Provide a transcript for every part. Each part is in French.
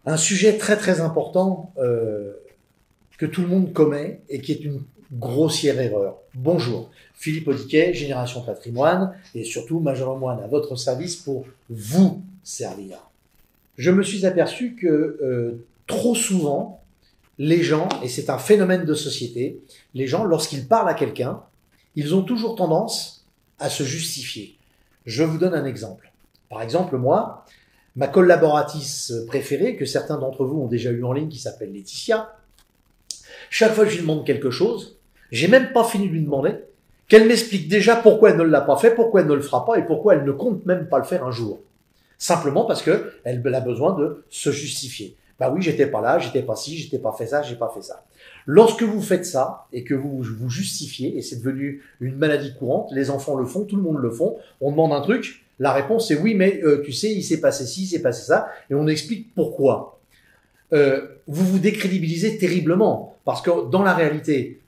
Un sujet très très important que tout le monde commet et qui est une grossière erreur. Bonjour, Philippe Audiquet, Génération Patrimoine et surtout Major Moine à votre service pour vous servir. Je me suis aperçu que trop souvent, les gens, et c'est un phénomène de société, les gens, lorsqu'ils parlent à quelqu'un, ils ont toujours tendance à se justifier. Je vous donne un exemple. Par exemple, moi, ma collaboratrice préférée, que certains d'entre vous ont déjà eu en ligne, qui s'appelle Laetitia, chaque fois que je lui demande quelque chose, j'ai même pas fini de lui demander, qu'elle m'explique déjà pourquoi elle ne l'a pas fait, pourquoi elle ne le fera pas et pourquoi elle ne compte même pas le faire un jour. Simplement parce que elle a besoin de se justifier. Bah oui, j'étais pas là, j'étais pas ci, j'étais pas fait ça, j'ai pas fait ça. Lorsque vous faites ça et que vous vous justifiez, et c'est devenu une maladie courante, les enfants le font, tout le monde le font, on demande un truc, la réponse est oui, mais tu sais, il s'est passé ci, il s'est passé ça, et on explique pourquoi. Vous vous décrédibilisez terriblement, parce que dans la réalité,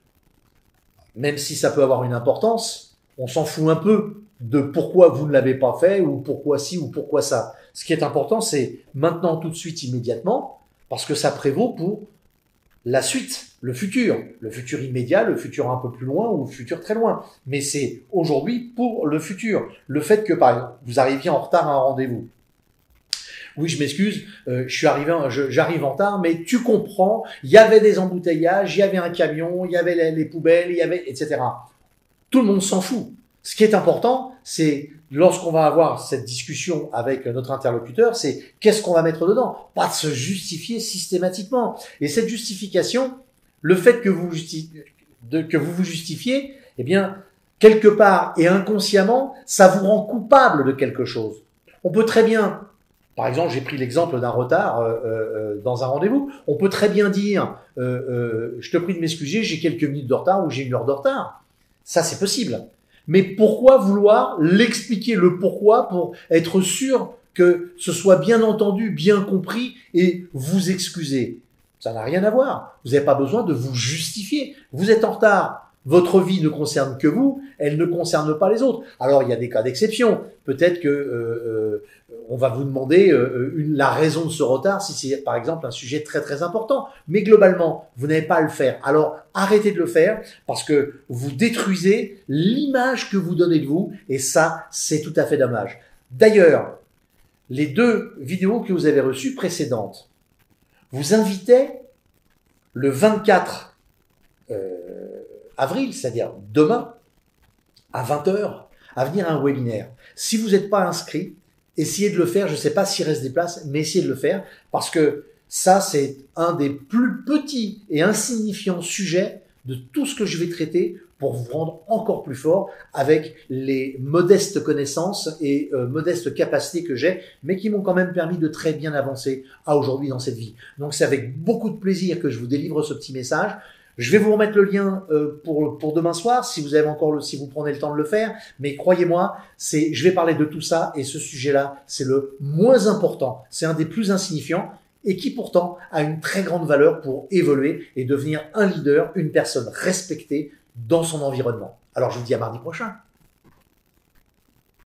même si ça peut avoir une importance, on s'en fout un peu de pourquoi vous ne l'avez pas fait, ou pourquoi ci, ou pourquoi ça. Ce qui est important, c'est maintenant, tout de suite, immédiatement, parce que ça prévaut pour la suite, le futur immédiat, le futur un peu plus loin ou le futur très loin. Mais c'est aujourd'hui pour le futur. Le fait que, par exemple, vous arriviez en retard à un rendez-vous. Oui, je m'excuse, j'arrive en retard, mais tu comprends, il y avait des embouteillages, il y avait un camion, il y avait les poubelles, il y avait, etc. Tout le monde s'en fout. Ce qui est important, c'est lorsqu'on va avoir cette discussion avec notre interlocuteur, c'est qu'est-ce qu'on va mettre dedans. Pas de se justifier systématiquement. Et cette justification, le fait que vous vous justifiez, eh bien, quelque part et inconsciemment, ça vous rend coupable de quelque chose. On peut très bien, par exemple, j'ai pris l'exemple d'un retard dans un rendez-vous. On peut très bien dire, je te prie de m'excuser, j'ai quelques minutes de retard ou j'ai une heure de retard. Ça, c'est possible. Mais pourquoi vouloir l'expliquer, le pourquoi, pour être sûr que ce soit bien entendu, bien compris et vous excuser? Ça n'a rien à voir. Vous n'avez pas besoin de vous justifier. Vous êtes en retard. Votre vie ne concerne que vous, elle ne concerne pas les autres. Alors, il y a des cas d'exception. Peut-être que on va vous demander la raison de ce retard si c'est, par exemple, un sujet très très important. Mais globalement, vous n'avez pas à le faire. Alors, arrêtez de le faire parce que vous détruisez l'image que vous donnez de vous et ça, c'est tout à fait dommage. D'ailleurs, les deux vidéos que vous avez reçues précédentes vous invitaient le 24 avril, c'est-à-dire demain, à 20h, à venir à un webinaire. Si vous n'êtes pas inscrit, essayez de le faire. Je ne sais pas s'il reste des places, mais essayez de le faire parce que ça, c'est un des plus petits et insignifiants sujets de tout ce que je vais traiter pour vous rendre encore plus fort avec les modestes connaissances et modestes capacités que j'ai, mais qui m'ont quand même permis de très bien avancer à aujourd'hui dans cette vie. Donc c'est avec beaucoup de plaisir que je vous délivre ce petit message. Je vais vous remettre le lien pour demain soir, si vous avez si vous prenez le temps de le faire. Mais croyez-moi, je vais parler de tout ça et ce sujet-là, c'est le moins important. C'est un des plus insignifiants et qui pourtant a une très grande valeur pour évoluer et devenir un leader, une personne respectée dans son environnement. Alors je vous dis à mardi prochain.